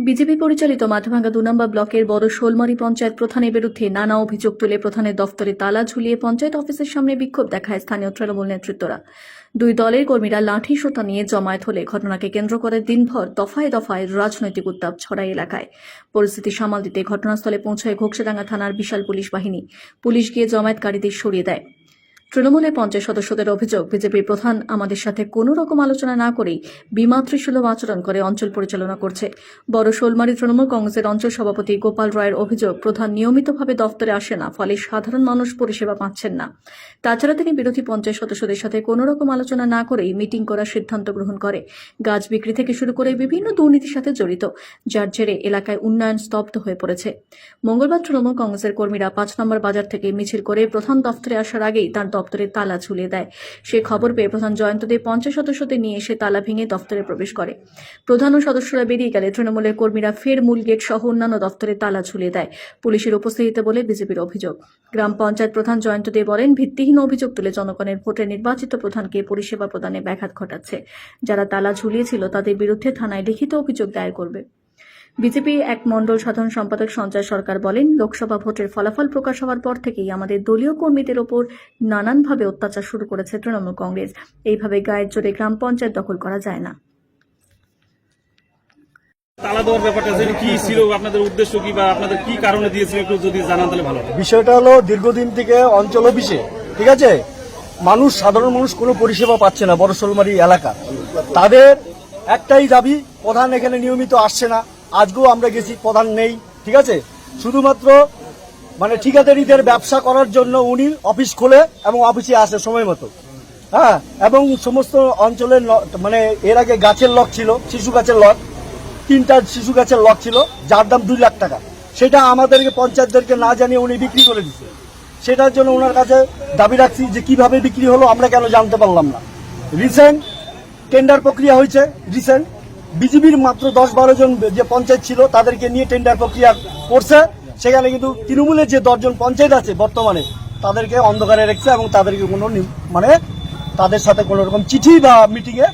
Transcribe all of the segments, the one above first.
BJP পরিচালিত মাথাভাঙ্গা ২ নম্বর ব্লকের বড় শোলমারি পঞ্চায়েত প্রধানের বিরুদ্ধে নানা অভিযোগ তুলে প্রধানের দফতরে তালা ঝুলিয়ে পঞ্চায়েত অফিসের সামনে বিক্ষোভ দেখায় স্থানীয় তৃণমূল নেতৃত্বরা। দুই দলের কর্মীরা লাঠি সোঁতা নিয়ে জমায়েত হলে ঘটনাকে কেন্দ্র করে দিনভর দফায় দফায় রাজনৈতিক উত্তাপ ছড়ায় এলাকায়। পরিস্থিতি সামাল দিতে ঘটনাস্থলে পৌঁছায় ঘোকসাডাঙ্গা থানার বিশাল পুলিশ বাহিনী। পুলিশ গিয়ে জমায়েতকারীদের সরিয়ে দেয়। তৃণমূলের পঞ্চায়েত সদস্যদের অভিযোগ, বিজেপির প্রধান আমাদের সাথে কোনো রকম আলোচনা না করেই বিমাতৃসুলভ আচরণ করে অঞ্চল পরিচালনা করছে। বড় শোলমারি তৃণমূল কংগ্রেসের অঞ্চল সভাপতি গোপাল রায়ের অভিযোগ, প্রধান নিয়মিতভাবে দফতরে আসে না, ফলে সাধারণ মানুষ পরিষেবা পাচ্ছেন না। তাছাড়া তিনি বিরোধী পঞ্চায়েত সদস্যদের সাথে কোনো রকম আলোচনা না করেই মিটিং করার সিদ্ধান্ত গ্রহণ করে। গাছ বিক্রি থেকে শুরু করে বিভিন্ন দুর্নীতির সাথে জড়িত, যার জেরে এলাকায় উন্নয়ন স্তব্ধ হয়ে পড়েছে। মঙ্গলবার তৃণমূল কংগ্রেসের কর্মীরা ৫ নম্বর বাজার থেকে মিছিল করে প্রধান দফতরে আসার আগেই তার দফতরে তালা ঝুলিয়ে দেয়। সে খবর পেয়ে প্রধান জয়ন্ত দে পঞ্চায়েত সদস্যদের নিয়ে এসে তালা ভেঙে দফতরে প্রবেশ করে। প্রধান ও সদস্যরা বেরিয়ে গেলে তৃণমূলের কর্মীরা ফের মূল গেট সহ অন্যান্য দফতরে তালা ঝুলিয়ে দেয় পুলিশের উপস্থিতিতে বলে বিজেপির অভিযোগ। গ্রাম পঞ্চায়েত প্রধান জয়ন্ত দে বলেন, ভিত্তিহীন অভিযোগ তুলে জনগণের ভোটে নির্বাচিত প্রধানকে পরিষেবা প্রদানে ব্যাঘাত ঘটাচ্ছে। যারা তালা ঝুলিয়েছিল তাদের বিরুদ্ধে থানায় লিখিত অভিযোগ দায়ের করবে। বিজেপি এক মণ্ডল সাধারণ সম্পাদক সঞ্জয় সরকার বলেন, লোকসভা ভোটের ফলাফল প্রকাশ হওয়ার পর থেকেই আমাদের দলীয় কর্মীদের ওপর নানানভাবে অত্যাচার শুরু করেছে তৃণমূল কংগ্রেস। এইভাবে গায়ের জোরে গ্রাম পঞ্চায়েত দখল করা যায় না। তালা দেওয়ার ব্যাপারটা কি ছিল, আপনাদের উদ্দেশ্য কি বা আপনাদের কি কারণে দিয়েছিল একটু যদি জানান তাহলে ভালো। বিষয়টা হলো, দীর্ঘদিন থেকে অঞ্চল অফিসে ঠিক আছে সাধারণ মানুষ কোনো পরিষেবা পাচ্ছে না। বড় শোলমারি এলাকা তাদের একটাই দাবি, প্রধান এখানে নিয়মিত আসছে না। আজকেও আমরা গেছি, প্রধান নেই। ঠিক আছে, শুধুমাত্র ঠিকাদারিদের ব্যবসা করার জন্য উনি অফিস খোলে এবং অফিসে আসে সময় মতো। হ্যাঁ, এবং সমস্ত অঞ্চলের এর আগে গাছের লক ছিল, শিশু গাছের লক, 3টা শিশু গাছের লক ছিল, যার দাম 2 লাখ টাকা। সেটা আমাদেরকে পঞ্চায়েতদেরকে না জানিয়ে উনি বিক্রি করে দিচ্ছে। সেটার জন্য ওনার কাছে দাবি রাখছি যে কিভাবে বিক্রি হলো আমরা কেন জানতে পারলাম না। রিসেন্ট টেন্ডার প্রক্রিয়া হয়েছে, রিসেন্ট বিজেপির মাত্র 10-12 জন যে পঞ্চায়েত ছিল তাদেরকে নিয়ে টেন্ডার প্রক্রিয়া করছে। সেখানে কিন্তু তৃণমূলের যে 10 জন পঞ্চায়েত আছে বর্তমানে তাদেরকে অন্ধকারে রেখেছে এবং তাদেরকে কোনো তাদের সাথে কোনো রকম চিঠি বা মিটিংয়ে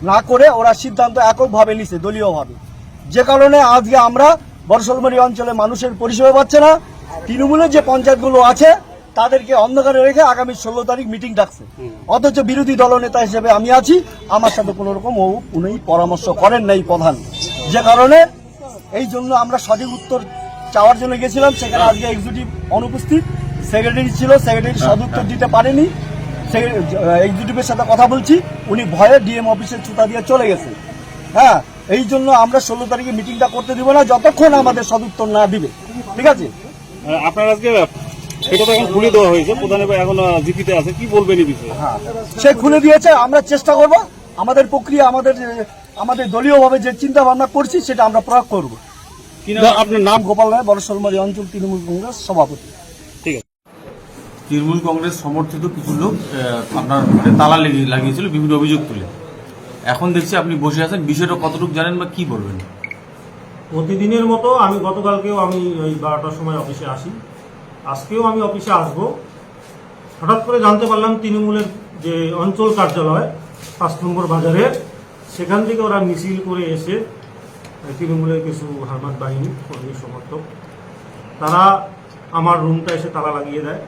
না করে ওরা সিদ্ধান্ত এককভাবে নিছে দলীয়ভাবে। যে কারণে আজকে আমরা বড় শোলমারি অঞ্চলে মানুষের পরিষেবা পাচ্ছে না। তৃণমূলের যে পঞ্চায়েতগুলো আছে তাদেরকে অন্ধকারে রেখে আগামী 16 তারিখ মিটিং ডাকছে। অথচ বিরোধী দলনেতা হিসেবে আমি আছি, আমার সাথে কোন রকম উনি পরামর্শ করেন নাই প্রধান। যে কারণে এই জন্য আমরা সঠিক উত্তর চাওয়ার জন্য গেছিলাম। সেখানে আজকে এক্সিকিউটিভ অনুপস্থিত, সেক্রেটারি ছিল, সেক্রেটারি সদুত্তর দিতে পারেনি। এক্সিকিউটিভের সাথে কথা বলছি, উনি ভয়ে ডিএম অফিসের ছুতা দিয়ে চলে গেছে। হ্যাঁ, এই জন্য আমরা 16 তারিখে মিটিংটা করতে দিব না যতক্ষণ আমাদের সদুত্তর না দিবে। ঠিক আছে, আপনার আজকে সেটা তো এখন খুলে দেওয়া হয়েছে, প্রধান এখন জিপিতে আছে, কি বলবেন এই বিষয়ে? হ্যাঁ, সে খুলে দিয়েছে। আমরা চেষ্টা করব, আমাদের প্রক্রিয়া, আমাদের দলীয়ভাবে যে চিন্তা ভাবনা করছি সেটা আমরা প্রয়োগ করব। আপনার নাম? গোপাল রায়, বড় শোলমারি অঞ্চল তৃণমূল কংগ্রেস সভাপতি। ঠিক আছে। তৃণমূল কংগ্রেস সমর্থিত কিছু লোক আপনার তালা লাগিয়েছিল বিভিন্ন অভিযোগ তুলে। এখন দেখছি আপনি বসে আছেন, বিষয়টা কতটুকু জানেন বা কি বলবেন? প্রতিদিনের মতো আমি গতকালকেও আমি ওই 12টার সময় অফিসে আসি, আজকেও আমি অফিসে আসব। হঠাৎ করে জানতে পারলাম তৃণমূলের যে অঞ্চল কার্যালয় 5 নম্বর বাজারের, সেখান থেকে ওরা মিছিল করে এসে তৃণমূলের কিছু হারমাত বাহিনী কর্মী সমর্থক তারা আমার রুমটা এসে তালা লাগিয়ে দেয়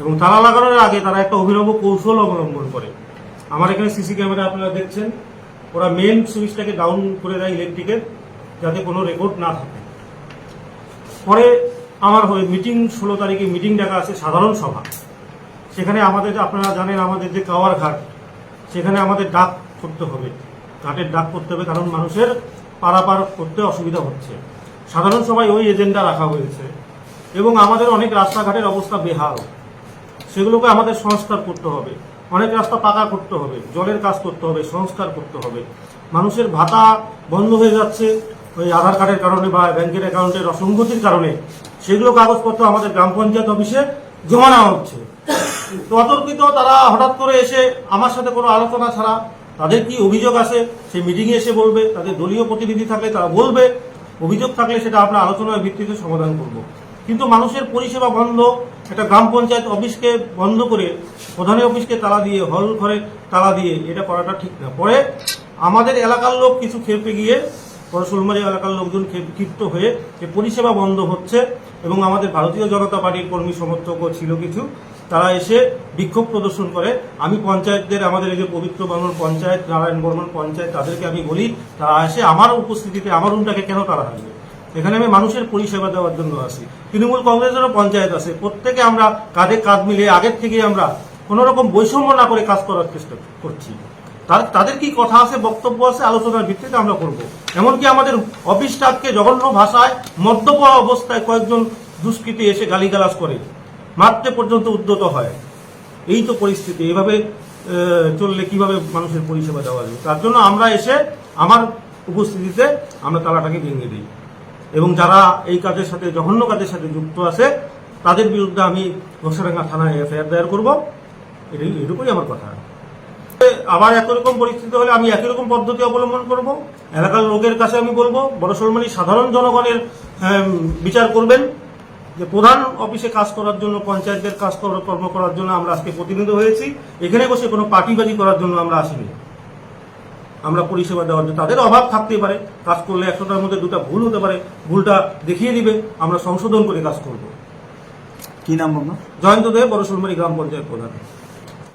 এবং তালা লাগানোর আগে তারা একটা অভিনব কৌশল অবলম্বন করে। আমার এখানে সিসি ক্যামেরা আপনারা দেখছেন, ওরা মেন সুইচটাকে ডাউন করে দেয় ইলেকট্রিকের, যাতে কোনো রেকর্ড না থাকে। পরে আমার মিটিং 16 তারিখে মিটিং ডাকা আছে, সাধারণ সভা। সেখানে আমাদের, আপনারা জানেন, আমাদের যে কাওয়ার ঘাট, সেখানে আমাদের ডাক করতে হবে, ঘাটের ডাক করতে হবে, কারণ মানুষের পারাপার করতে অসুবিধা হচ্ছে। সাধারণ সভায় ওই এজেন্ডা রাখা হয়েছে এবং আমাদের অনেক রাস্তাঘাটের অবস্থা বেহাল, সেগুলোকে আমাদের সংস্কার করতে হবে। অনেক রাস্তা পাকা করতে হবে, জলের কাজ করতে হবে, সংস্কার করতে হবে। মানুষের ভাতা বন্ধ হয়ে যাচ্ছে ওই আধার কার্ডের কারণে বা ব্যাংকের অ্যাকাউন্টের অসঙ্গতির কারণে। সেগুলো কাগজপত্র আমাদের গ্রাম পঞ্চায়েত অফিসে জমা নেওয়া হচ্ছে। তো অতর্কিত তারা হঠাৎ করে এসে আমার সাথে কোনো আলোচনা ছাড়া তাদের কি অভিযোগ আছে সেই মিটিংয়ে এসে বলবে, তাদের দলীয় প্রতিনিধি থাকলে তারা বলবে, অভিযোগ থাকলে সেটা আমরা আলোচনার ভিত্তিতে সমাধান করব। কিন্তু মানুষের পরিষেবা বন্ধ, একটা গ্রাম পঞ্চায়েত অফিসকে বন্ধ করে প্রধানের অফিসকে তালা দিয়ে, হল ঘরে তালা দিয়ে, এটা করাটা ঠিক না। পরে আমাদের এলাকার লোক কিছু খেপে গিয়ে বড়শোলমারি এলাকার লোকজন ক্ষিপ্ত হয়ে যে পরিষেবা বন্ধ হচ্ছে এবং আমাদের ভারতীয় জনতা পার্টির কর্মী সমর্থকও ছিল কিছু, তারা এসে বিক্ষোভ প্রদর্শন করে। আমি পঞ্চায়েতদের, আমাদের এই যে পবিত্র বাংলার পঞ্চায়েত, নারায়ণ বর্মন পঞ্চায়েত, তাদেরকে আমি বলি তারা এসে আমার উপস্থিতিতে আমার রুমটাকে কেন তারা আসবে? এখানে আমি মানুষের পরিষেবা দেওয়ার জন্য আসি। তৃণমূল কংগ্রেসেরও পঞ্চায়েত আছে, প্রত্যেকে আমরা কাঁধে কাঁধ মিলিয়ে আগের থেকে আমরা কোনো রকম বৈষম্য না করে কাজ করার চেষ্টা করছি। তাদের কি কথা আছে, বক্তব্য আছে, আলোচনার ভিত্তিতে আমরা করব। এমনকি আমাদের অফিস স্টাফকে জঘন্য ভাষায় মদ্যপ অবস্থায় কয়েকজন দুষ্কৃতী এসে গালিগালাজ করে, মারতে পর্যন্ত উদ্যত হয়। এই তো পরিস্থিতি, এভাবে চললে কিভাবে মানুষের পরিষেবা দেওয়া যাবে? তার জন্য আমরা এসে আমার উপস্থিতিতে আমরা তালাটাকে ভেঙে দিই এবং যারা এই কাজের সাথে, জঘন্য কাজের সাথে যুক্ত আছে তাদের বিরুদ্ধে আমি ঘোষাডাঙ্গা থানায় এফআইআর দায়ের করবো। এটুকুই আমার কথা। আবার একই রকম পরিস্থিতি হলে আমি একই রকম পদ্ধতি অবলম্বন করব। এলাকার লোকের কাছে আমি বলবো, বড়শোলমারি সাধারণ জনগণের বিচার করবেন যে প্রধান অফিসে কাজ করার জন্য, পঞ্চায়েতের কর্ম করার জন্য আমরা আজকে প্রতিনিধি হয়েছি। এখানে বসে কোনো পার্টিবাজি করার জন্য আমরা আসিনি। আমরা পরিষেবা দেওয়ার জন্য, তাদের অভাব থাকতেই পারে, কাজ করলে 100টার মধ্যে 2টা ভুল হতে পারে, ভুলটা দেখিয়ে দিবে, আমরা সংশোধন করে কাজ করব। কি নাম আপনার? জয়ন্ত দেব, বড়শোলমারি গ্রাম পঞ্চায়েত প্রধান।